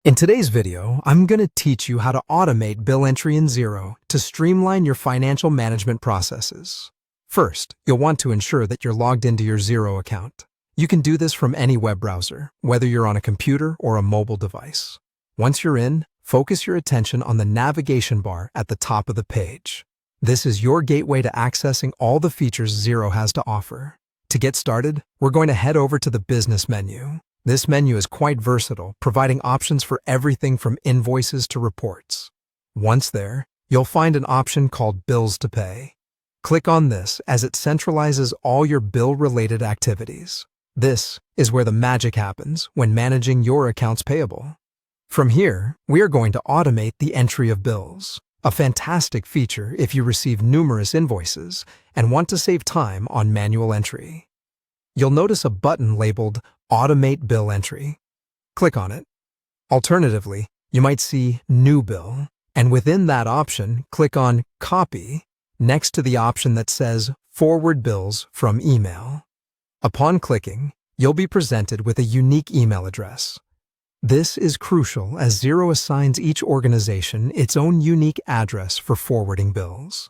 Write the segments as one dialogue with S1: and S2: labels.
S1: In today's video, I'm going to teach you how to automate bill entry in Xero to streamline your financial management processes. First, you'll want to ensure that you're logged into your Xero account. You can do this from any web browser, whether you're on a computer or a mobile device. Once you're in, focus your attention on the navigation bar at the top of the page. This is your gateway to accessing all the features Xero has to offer. To get started, we're going to head over to the Business menu. This menu is quite versatile, providing options for everything from invoices to reports. Once there, you'll find an option called Bills to Pay. Click on this as it centralizes all your bill-related activities. This is where the magic happens when managing your accounts payable. From here, we are going to automate the entry of bills, a fantastic feature if you receive numerous invoices and want to save time on manual entry. You'll notice a button labeled Automate Bill Entry. Click on it. Alternatively, you might see New Bill, and within that option, click on Copy next to the option that says Forward Bills from Email. Upon clicking, you'll be presented with a unique email address. This is crucial as Xero assigns each organization its own unique address for forwarding bills.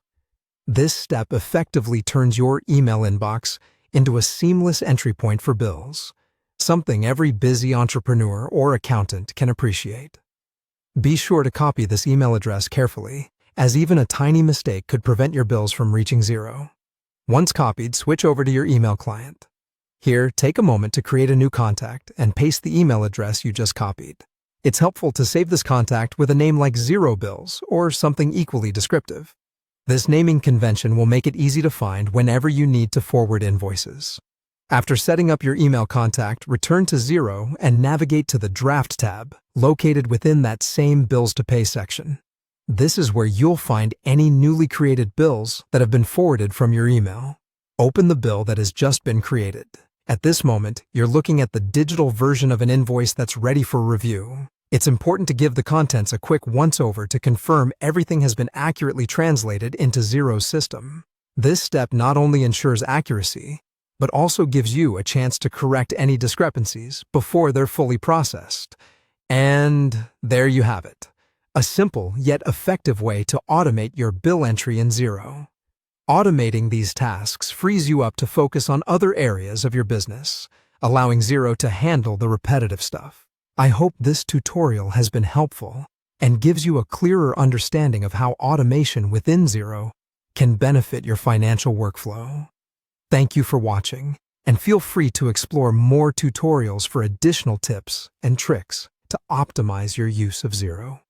S1: This step effectively turns your email inbox into a seamless entry point for bills, something every busy entrepreneur or accountant can appreciate. Be sure to copy this email address carefully, as even a tiny mistake could prevent your bills from reaching Xero. Once copied, switch over to your email client. Here, take a moment to create a new contact and paste the email address you just copied. It's helpful to save this contact with a name like Xero Bills or something equally descriptive. This naming convention will make it easy to find whenever you need to forward invoices. After setting up your email contact, return to Xero and navigate to the Draft tab, located within that same Bills to Pay section. This is where you'll find any newly created bills that have been forwarded from your email. Open the bill that has just been created. At this moment, you're looking at the digital version of an invoice that's ready for review. It's important to give the contents a quick once-over to confirm everything has been accurately translated into Xero's system. This step not only ensures accuracy, but also gives you a chance to correct any discrepancies before they're fully processed. And there you have it, a simple yet effective way to automate your bill entry in Xero. Automating these tasks frees you up to focus on other areas of your business, allowing Xero to handle the repetitive stuff. I hope this tutorial has been helpful and gives you a clearer understanding of how automation within Xero can benefit your financial workflow. Thank you for watching, and feel free to explore more tutorials for additional tips and tricks to optimize your use of Xero.